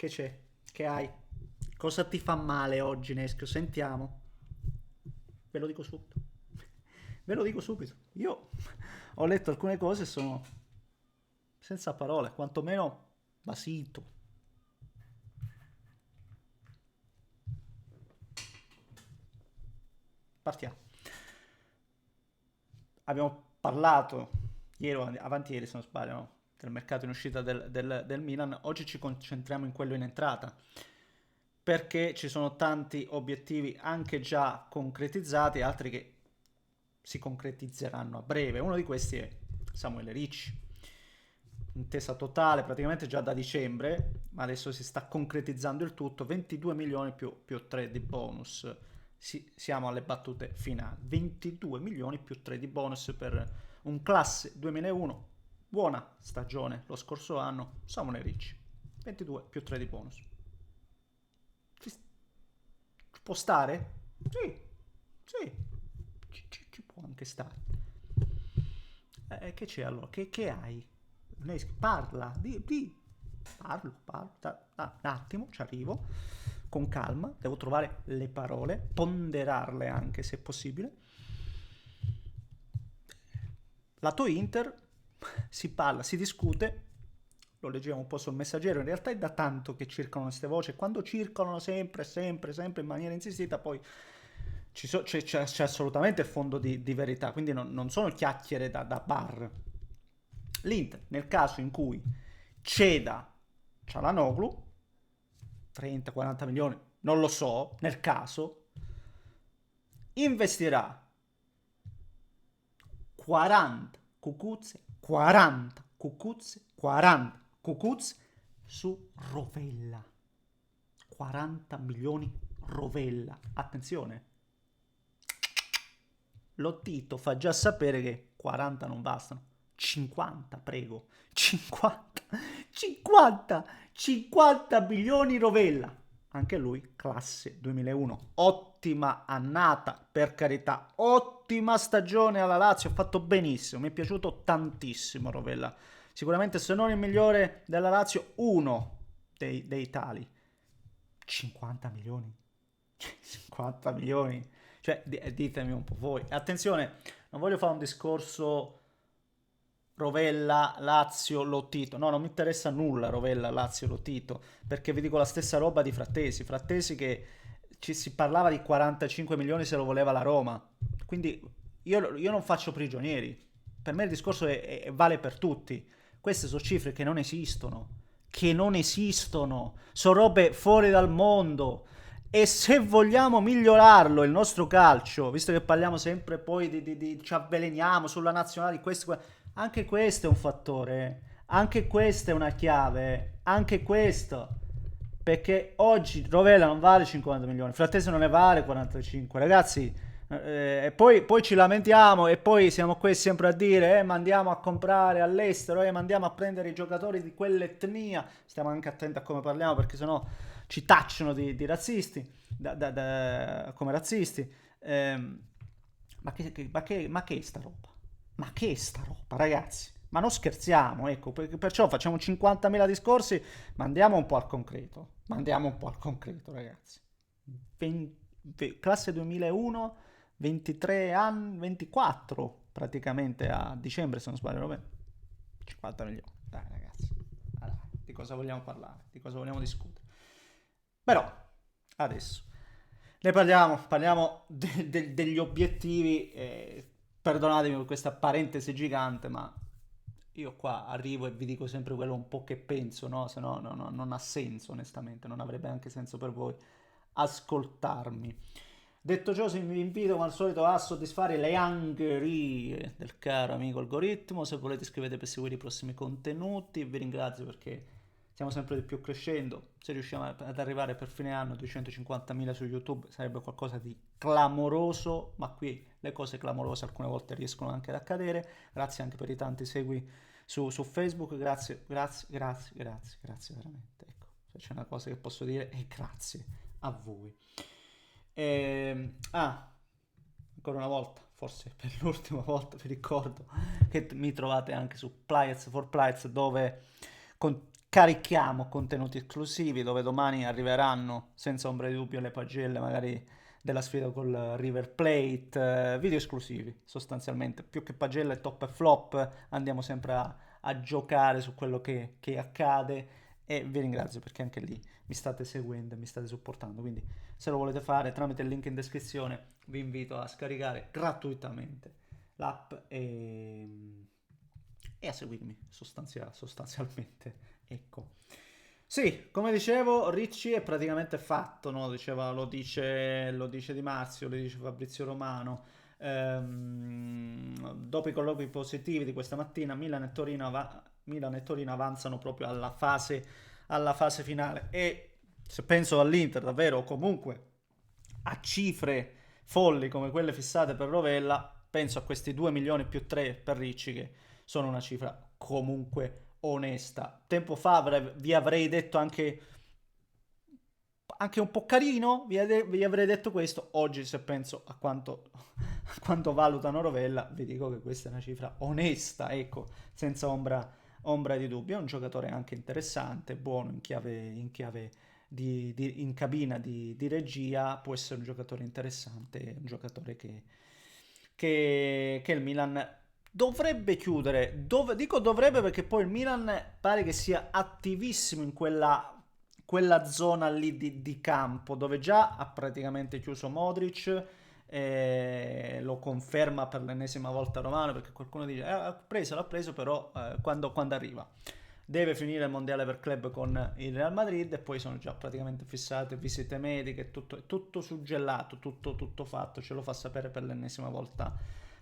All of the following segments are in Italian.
Che c'è? Che hai? Cosa ti fa male oggi, Neschio? Sentiamo. Ve lo dico subito. Ve lo dico subito. Io ho letto alcune cose e sono senza parole, quantomeno basito. Partiamo. Abbiamo parlato ieri o avanti ieri, se non sbaglio, no? Del mercato in uscita del Milan. Oggi ci concentriamo in quello in entrata, perché ci sono tanti obiettivi anche già concretizzati, altri che si concretizzeranno a breve. Uno di questi è Samuele Ricci, intesa totale praticamente già da dicembre, ma adesso si sta concretizzando il tutto, 22 milioni più 3 di bonus. Siamo alle battute finali, 22 milioni più 3 di bonus per un classe 2001, buona stagione lo scorso anno, Samuele Ricci, 22 più 3 di bonus. Ci può stare? Sì, sì, ci può anche stare. Che c'è allora? Che hai? Parla, parlo. Un attimo, ci arrivo. Con calma, devo trovare le parole, ponderarle anche se possibile. Lato Inter, si parla, si discute, lo leggiamo un po' sul Messaggero, in realtà è da tanto che circolano queste voci, quando circolano sempre in maniera insistita, poi c'è assolutamente fondo di verità, quindi non sono chiacchiere da bar. L'Inter, nel caso in cui ceda Cialanoglu, 30-40 milioni, non lo so, nel caso, investirà 40 cucuzze, 40 cucuzze, 40 cucuzze su Rovella. 40 milioni Rovella. Attenzione. Lottito fa già sapere che 40 non bastano. 50, prego. 50, 50 milioni Rovella. Anche lui, classe 2001. Ottima annata, per carità. Ottima stagione alla Lazio. Ha fatto benissimo. Mi è piaciuto tantissimo Rovella. Sicuramente, se non il migliore della Lazio, uno dei tali. 50 milioni. 50 milioni. Cioè, ditemi un po' voi. Attenzione, non voglio fare un discorso Rovella, Lazio, Lotito. No, non mi interessa nulla Rovella, Lazio, Lotito, perché vi dico la stessa roba di Frattesi. Frattesi che ci si parlava di 45 milioni se lo voleva la Roma. Quindi io non faccio prigionieri. Per me il discorso vale per tutti. Queste sono cifre che non esistono. Che non esistono. Sono robe fuori dal mondo. E se vogliamo migliorarlo il nostro calcio, visto che parliamo sempre poi ci avveleniamo sulla nazionale di questo, anche questo è un fattore, anche questa è una chiave, anche questo. Perché oggi Rovella non vale 50 milioni, Frattesi non ne vale 45, ragazzi. E poi ci lamentiamo e poi siamo qui sempre a dire ma andiamo a comprare all'estero, ma andiamo a prendere i giocatori di quell'etnia. Stiamo anche attenti a come parliamo perché sennò ci tacciano di razzisti, come razzisti. Ma che è sta roba? Ma che è sta roba, ragazzi? Ma non scherziamo, ecco, perciò facciamo 50.000 discorsi, ma andiamo un po' al concreto. Ma andiamo un po' al concreto, ragazzi. Classe 2001, 23 anni, 24 praticamente a dicembre, se non sbaglio, bene. 50 milioni. Dai, ragazzi. Dai, di cosa vogliamo parlare? Di cosa vogliamo discutere? Però, adesso, ne parliamo degli obiettivi. Perdonatemi per questa parentesi gigante, ma io qua arrivo e vi dico sempre quello un po' che penso, no? Se no, non ha senso, onestamente, non avrebbe anche senso per voi ascoltarmi. Detto ciò, vi invito come al solito a soddisfare le angherie del caro amico algoritmo. Se volete iscrivetevi per seguire i prossimi contenuti. Vi ringrazio perché stiamo sempre di più crescendo. Se riusciamo ad arrivare per fine anno a 250.000 su YouTube sarebbe qualcosa di clamoroso, ma qui le cose clamorose alcune volte riescono anche ad accadere. Grazie anche per i tanti segui su Facebook, grazie veramente. Ecco, se c'è una cosa che posso dire è grazie a voi. Ancora una volta, forse per l'ultima volta, vi ricordo che mi trovate anche su Pliers for Pliers, dove carichiamo contenuti esclusivi dove domani arriveranno senza ombra di dubbio le pagelle magari della sfida col River Plate, video esclusivi sostanzialmente, più che pagelle top e flop andiamo sempre a giocare su quello che accade e vi ringrazio perché anche lì mi state seguendo e mi state supportando, quindi se lo volete fare tramite il link in descrizione vi invito a scaricare gratuitamente l'app e a seguirmi sostanzialmente. Ecco. Sì, come dicevo, Ricci è praticamente fatto, no? Lo dice Di Marzio, lo dice Fabrizio Romano. Dopo i colloqui positivi di questa mattina, Milan e Torino avanzano proprio alla fase finale. E se penso all'Inter, davvero, o comunque a cifre folli come quelle fissate per Rovella, penso a questi 2 milioni più 3 per Ricci, che sono una cifra comunque onesta. Tempo fa vi avrei detto anche un po' carino, vi avrei detto questo. Oggi, se penso a quanto valutano Rovella, vi dico che questa è una cifra onesta, ecco, senza ombra di dubbio. È un giocatore anche interessante, buono in cabina di regia, può essere un giocatore interessante, un giocatore che il Milan dovrebbe chiudere. Dico dovrebbe perché poi il Milan pare che sia attivissimo in quella zona lì di campo dove già ha praticamente chiuso Modric. Lo conferma per l'ennesima volta Romano perché qualcuno dice l'ha preso però quando arriva deve finire il mondiale per club con il Real Madrid e poi sono già praticamente fissate visite mediche, è tutto suggellato, tutto fatto, ce lo fa sapere per l'ennesima volta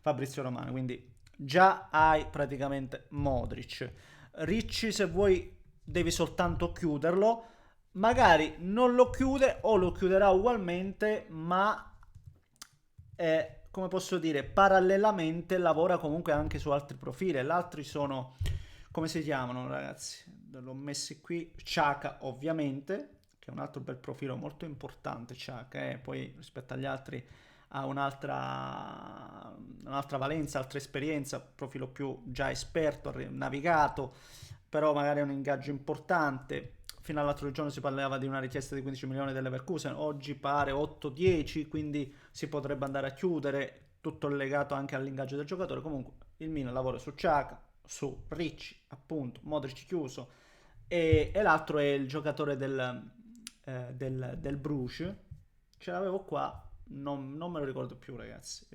Fabrizio Romano, quindi già hai praticamente Modric. Ricci, se vuoi devi soltanto chiuderlo, magari non lo chiude o lo chiuderà ugualmente, ma come posso dire, parallelamente lavora comunque anche su altri profili. Gli altri sono, come si chiamano ragazzi? L'ho messi qui, Xhaka ovviamente, che è un altro bel profilo molto importante, Xhaka, poi rispetto agli altri ha un'altra valenza, altra esperienza, profilo più già esperto, navigato, però magari è un ingaggio importante. Fino all'altro giorno si parlava di una richiesta di 15 milioni dell'Leverkusen, oggi pare 8-10, quindi si potrebbe andare a chiudere, tutto legato anche all'ingaggio del giocatore. Comunque il Milan lavora su Xhaka, su Ricci, appunto, Modric chiuso, e l'altro è il giocatore del Bruges, ce l'avevo qua, non me lo ricordo più ragazzi,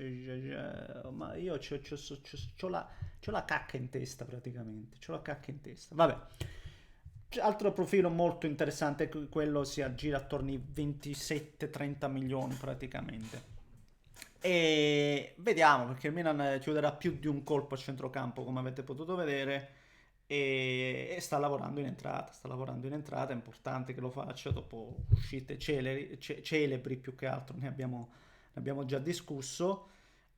ma io c'ho la cacca in testa praticamente, c'ho la cacca in testa, vabbè. Altro profilo molto interessante, quello si aggira attorno ai 27-30 milioni praticamente. E vediamo perché il Milan chiuderà più di un colpo a centrocampo, come avete potuto vedere, e sta lavorando in entrata, è importante che lo faccia dopo uscite celebri più che altro, ne abbiamo già discusso.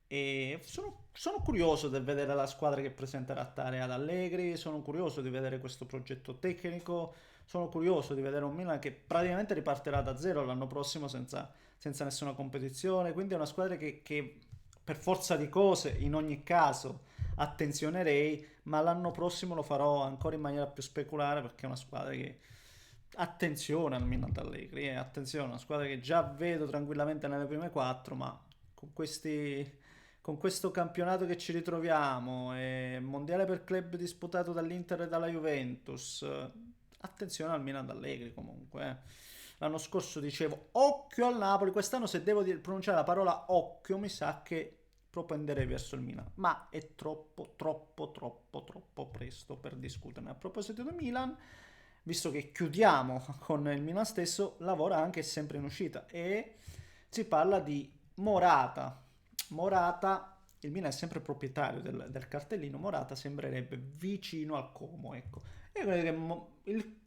E sono curioso di vedere la squadra che presenterà Tare ad Allegri, sono curioso di vedere questo progetto tecnico, sono curioso di vedere un Milan che praticamente ripartirà da zero l'anno prossimo senza nessuna competizione, quindi è una squadra che per forza di cose in ogni caso attenzionerei, ma l'anno prossimo lo farò ancora in maniera più speculare perché è una squadra che attenzione al Milan d'Allegri, attenzione, è una squadra che già vedo tranquillamente nelle prime quattro, ma con con questo campionato che ci ritroviamo, e mondiale per club disputato dall'Inter e dalla Juventus, attenzione al Milan d'Allegri comunque. L'anno scorso dicevo occhio al Napoli, quest'anno se devo pronunciare la parola occhio mi sa che propenderei verso il Milan, ma è troppo presto per discuterne. A proposito del Milan, visto che chiudiamo con il Milan stesso, lavora anche sempre in uscita e si parla di Morata. Morata, il Milan è sempre proprietario del cartellino, Morata sembrerebbe vicino al Como, ecco. Io credo che il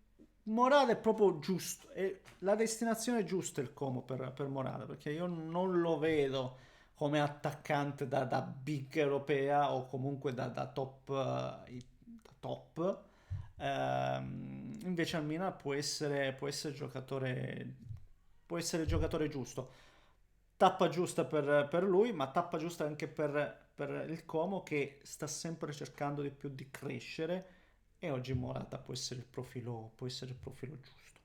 Morata è proprio giusto, è la destinazione giusta il Como per Morata, perché io non lo vedo come attaccante da big europea o comunque da top, da top. Invece al Milan può essere giocatore giusto. Tappa giusta per lui, ma tappa giusta anche per il Como che sta sempre cercando di più di crescere e oggi Morata può essere il profilo giusto.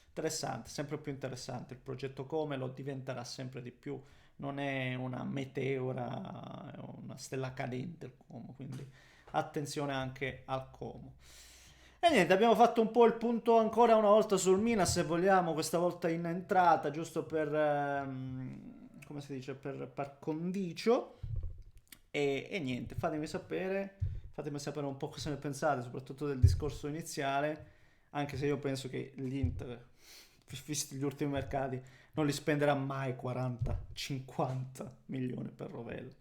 Interessante, sempre più interessante. Il progetto Come lo diventerà sempre di più. Non è una meteora, è una stella cadente il Como, quindi attenzione anche al Como. E niente, abbiamo fatto un po' il punto ancora una volta sul Milan, se vogliamo, questa volta in entrata, giusto per, come si dice, per condicio. E niente, fatemi sapere un po' cosa ne pensate, soprattutto del discorso iniziale, anche se io penso che l'Inter, visti gli ultimi mercati, non li spenderà mai 40-50 milioni per Rovella.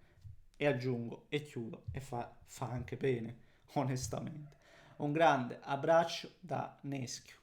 E aggiungo, e chiudo, e fa anche bene, onestamente. Un grande abbraccio da Neschio.